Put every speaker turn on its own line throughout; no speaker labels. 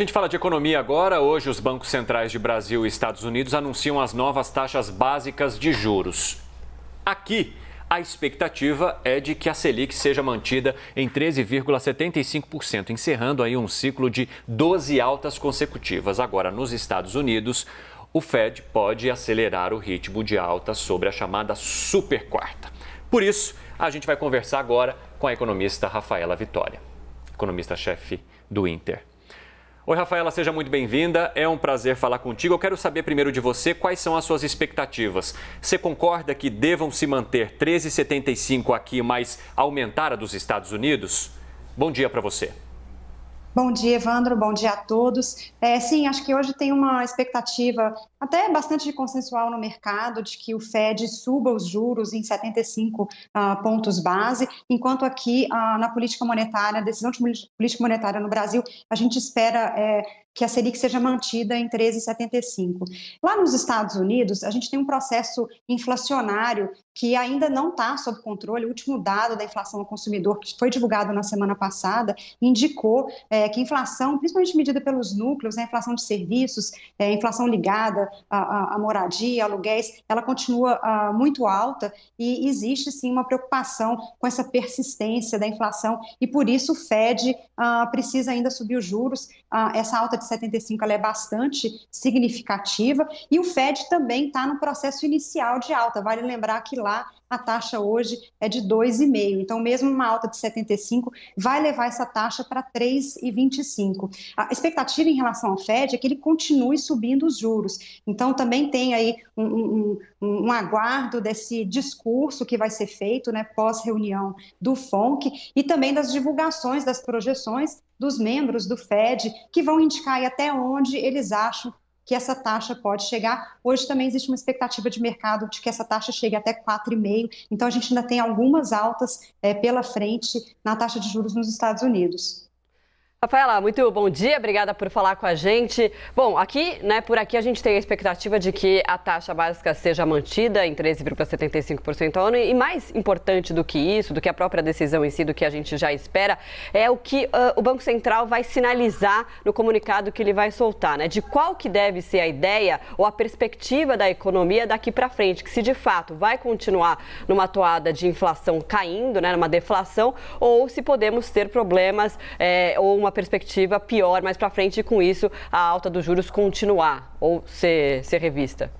A gente fala de economia agora. Hoje, os bancos centrais de Brasil e Estados Unidos anunciam as novas taxas básicas de juros. Aqui, a expectativa é de que a Selic seja mantida em 13,75%, encerrando aí um ciclo de 12 altas consecutivas. Agora, nos Estados Unidos, o Fed pode acelerar o ritmo de alta sobre a chamada super quarta. Por isso, a gente vai conversar agora com a economista Rafaela Vitória, economista-chefe do Inter. Oi, Rafaela, seja muito bem-vinda. É um prazer falar contigo. Eu quero saber primeiro de você quais são as suas expectativas. Você concorda que devam se manter 13,75 aqui, mas aumentar a dos Estados Unidos? Bom dia para você.
Bom dia, Evandro. Bom dia a todos. Sim, acho que hoje tem uma expectativa até bastante consensual no mercado de que o Fed suba os juros em 75 pontos base, enquanto aqui na política monetária, decisão de política monetária no Brasil, a gente espera que a Selic seja mantida em 13,75. Lá nos Estados Unidos, a gente tem um processo inflacionário que ainda não está sob controle. O último dado da inflação ao consumidor, que foi divulgado na semana passada, indicou que a inflação, principalmente medida pelos núcleos, a inflação de serviços, a inflação ligada à moradia, aluguéis, ela continua muito alta e existe sim uma preocupação com essa persistência da inflação e por isso o Fed precisa ainda subir os juros. Essa alta de 75 ela é bastante significativa e o Fed também está no processo inicial de alta. Vale lembrar que lá a taxa hoje é de 2,5. Então, mesmo uma alta de 75 vai levar essa taxa para 3,25. A expectativa em relação ao Fed é que ele continue subindo os juros. Então, também tem aí um aguardo desse discurso que vai ser feito, né, pós-reunião do FONC e também das divulgações das projeções dos membros do Fed, que vão indicar aí até onde eles acham que essa taxa pode chegar. Hoje também existe uma expectativa de mercado de que essa taxa chegue até 4,5%. Então, a gente ainda tem algumas altas pela frente na taxa de juros nos Estados Unidos.
Rafaela, muito bom dia, obrigada por falar com a gente. Bom, por aqui a gente tem a expectativa de que a taxa básica seja mantida em 13,75% ao ano e mais importante do que isso, do que a própria decisão em si, do que a gente já espera, é o que o Banco Central vai sinalizar no comunicado que ele vai soltar, né? De qual que deve ser a ideia ou a perspectiva da economia daqui para frente, que se de fato vai continuar numa toada de inflação caindo, né, numa deflação, ou se podemos ter problemas ou uma perspectiva pior mais para frente e com isso a alta dos juros continuar ou ser revista?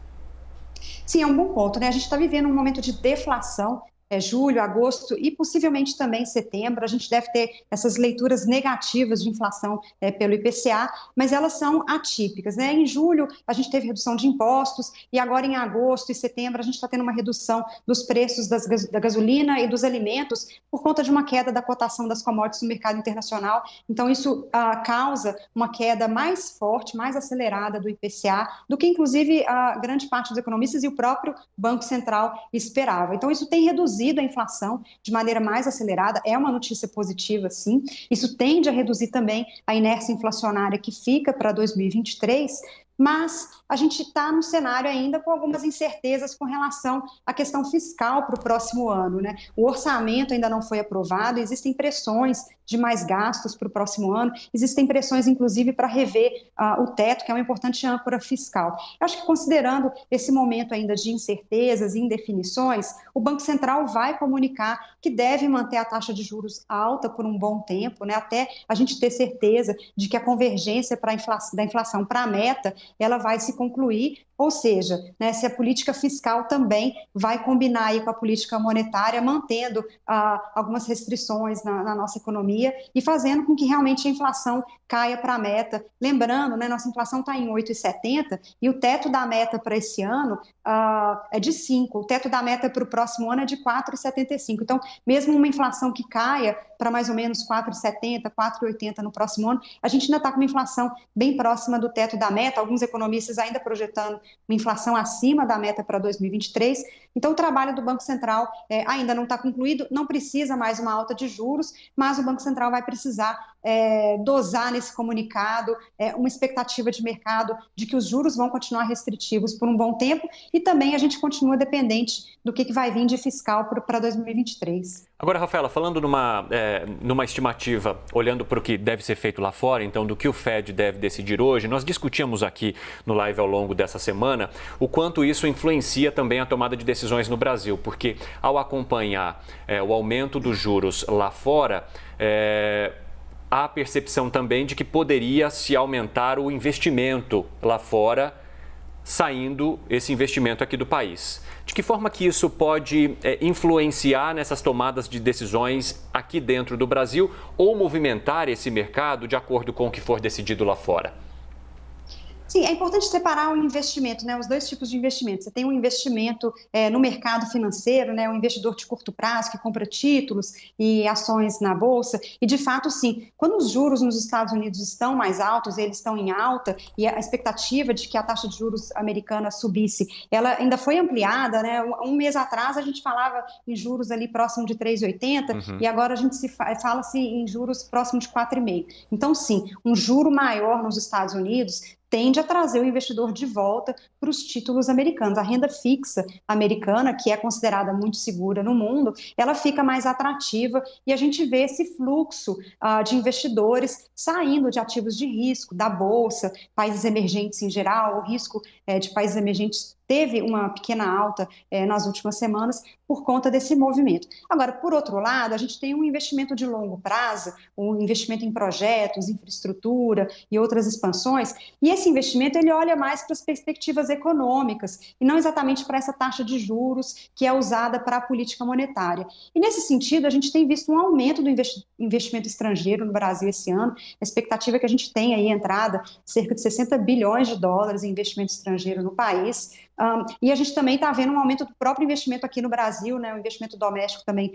Sim, é um bom ponto, né? A gente está vivendo um momento de deflação. Julho, agosto e possivelmente também setembro, a gente deve ter essas leituras negativas de inflação pelo IPCA, mas elas são atípicas, né? Em julho, a gente teve redução de impostos e agora em agosto e setembro a gente está tendo uma redução dos preços da gasolina e dos alimentos por conta de uma queda da cotação das commodities no mercado internacional. Então, isso causa uma queda mais forte, mais acelerada do IPCA do que, inclusive, a grande parte dos economistas e o próprio Banco Central esperava. Então, isso tem reduzido a inflação de maneira mais acelerada, é uma notícia positiva, sim. Isso tende a reduzir também a inércia inflacionária que fica para 2023, mas a gente está num cenário ainda com algumas incertezas com relação à questão fiscal para o próximo ano, né? O orçamento ainda não foi aprovado, existem pressões de mais gastos para o próximo ano, existem pressões, inclusive, para rever o teto, que é uma importante âncora fiscal. Eu acho que, considerando esse momento ainda de incertezas e indefinições, o Banco Central vai comunicar que deve manter a taxa de juros alta por um bom tempo, né? Até a gente ter certeza de que a convergência da inflação para a meta ela vai se concluir, ou seja, né, se a política fiscal também vai combinar aí com a política monetária, mantendo algumas restrições na nossa economia e fazendo com que realmente a inflação caia para a meta. Lembrando, né, nossa inflação está em 8,70 e o teto da meta para esse ano é de 5, o teto da meta para o próximo ano é de 4,75. Então, mesmo uma inflação que caia para mais ou menos 4,70, 4,80 no próximo ano, a gente ainda está com uma inflação bem próxima do teto da meta, alguns economistas ainda projetando uma inflação acima da meta para 2023. Então, o trabalho do Banco Central ainda não está concluído, não precisa mais uma alta de juros, mas o Banco Central vai precisar dosar nesse comunicado uma expectativa de mercado de que os juros vão continuar restritivos por um bom tempo e também a gente continua dependente do que vai vir de fiscal para 2023.
Agora, Rafaela, falando numa estimativa, olhando para o que deve ser feito lá fora, então do que o Fed deve decidir hoje, nós discutimos aqui no live ao longo dessa semana o quanto isso influencia também a tomada de decisões no Brasil, porque ao acompanhar o aumento dos juros lá fora, há a percepção também de que poderia se aumentar o investimento lá fora, saindo esse investimento aqui do país. De que forma que isso pode influenciar nessas tomadas de decisões aqui dentro do Brasil ou movimentar esse mercado de acordo com o que for decidido lá fora?
Sim, é importante separar o investimento, né? Os dois tipos de investimento. Você tem um investimento no mercado financeiro, né? Um investidor de curto prazo que compra títulos e ações na bolsa. E, de fato, sim, quando os juros nos Estados Unidos estão mais altos, eles estão em alta, e a expectativa de que a taxa de juros americana subisse, ela ainda foi ampliada, né? Um mês atrás a gente falava em juros ali próximo de 3,80 e agora a gente fala-se em juros próximo de 4,5. Então, sim, um juro maior nos Estados Unidos tende a trazer o investidor de volta para os títulos americanos. A renda fixa americana, que é considerada muito segura no mundo, ela fica mais atrativa e a gente vê esse fluxo de investidores saindo de ativos de risco, da bolsa, países emergentes em geral. O risco de países emergentes teve uma pequena alta nas últimas semanas por conta desse movimento. Agora, por outro lado, a gente tem um investimento de longo prazo, um investimento em projetos, infraestrutura e outras expansões, e esse investimento ele olha mais para as perspectivas econômicas e não exatamente para essa taxa de juros que é usada para a política monetária. E nesse sentido, a gente tem visto um aumento do investimento estrangeiro no Brasil esse ano. A expectativa é que a gente tenha aí entrada cerca de 60 bilhões de dólares em investimento estrangeiro no país. E a gente também está vendo um aumento do próprio investimento aqui no Brasil, né? O investimento doméstico também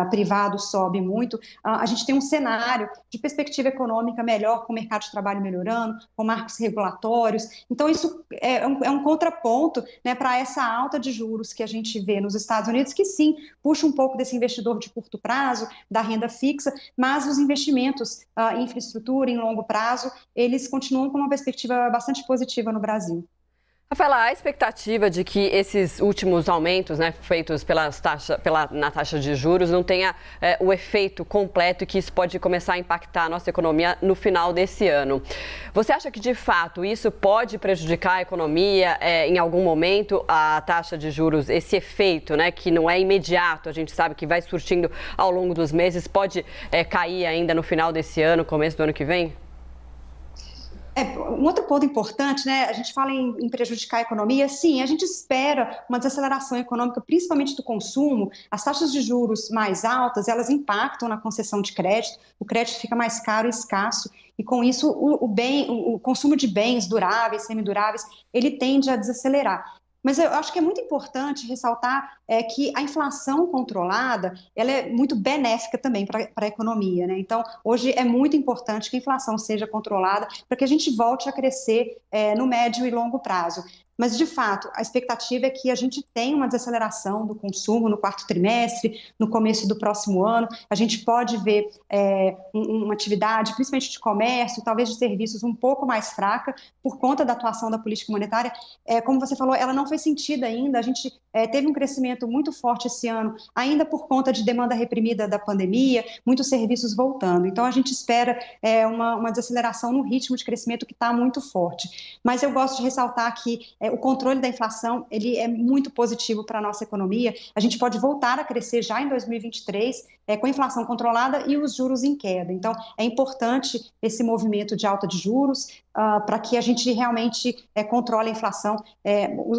privado sobe muito. A gente tem um cenário de perspectiva econômica melhor, com o mercado de trabalho melhorando, com marcos regulatórios. Então, isso é um contraponto, né, para essa alta de juros que a gente vê nos Estados Unidos, que sim, puxa um pouco desse investidor de curto prazo, da renda fixa, mas os investimentos em infraestrutura, em longo prazo, eles continuam com uma perspectiva bastante positiva no Brasil.
Rafaela, a expectativa de que esses últimos aumentos, né, feitos na taxa de juros não tenha o efeito completo e que isso pode começar a impactar a nossa economia no final desse ano. Você acha que, de fato, isso pode prejudicar a economia em algum momento, a taxa de juros, esse efeito, né, que não é imediato, a gente sabe que vai surtindo ao longo dos meses, pode cair ainda no final desse ano, começo do ano que vem?
Um outro ponto importante, né? A gente fala em prejudicar a economia. Sim, a gente espera uma desaceleração econômica, principalmente do consumo. As taxas de juros mais altas, elas impactam na concessão de crédito. O crédito fica mais caro e escasso. E com isso, o consumo de bens duráveis, semiduráveis, ele tende a desacelerar. Mas eu acho que é muito importante ressaltar que a inflação controlada, ela é muito benéfica também para a economia, né? Então, hoje é muito importante que a inflação seja controlada para que a gente volte a crescer no médio e longo prazo. Mas, de fato, a expectativa é que a gente tenha uma desaceleração do consumo no quarto trimestre, no começo do próximo ano. A gente pode ver uma atividade, principalmente de comércio, talvez de serviços, um pouco mais fraca, por conta da atuação da política monetária. Como você falou, ela não foi sentida ainda. A gente teve um crescimento muito forte esse ano, ainda por conta de demanda reprimida da pandemia, muitos serviços voltando. Então, a gente espera uma desaceleração no ritmo de crescimento que está muito forte. Mas eu gosto de ressaltar que o controle da inflação ele é muito positivo para a nossa economia. A gente pode voltar a crescer já em 2023 com a inflação controlada e os juros em queda. Então, é importante esse movimento de alta de juros para que a gente realmente controle a inflação.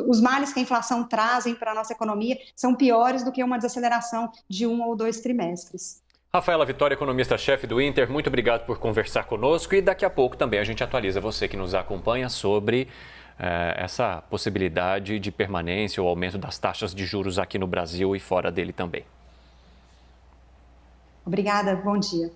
Os males que a inflação trazem para a nossa economia são piores do que uma desaceleração de 1 ou 2 trimestres.
Rafaela Vitória, economista-chefe do Inter, muito obrigado por conversar conosco e daqui a pouco também a gente atualiza você que nos acompanha sobre essa possibilidade de permanência ou aumento das taxas de juros aqui no Brasil e fora dele também.
Obrigada, bom dia.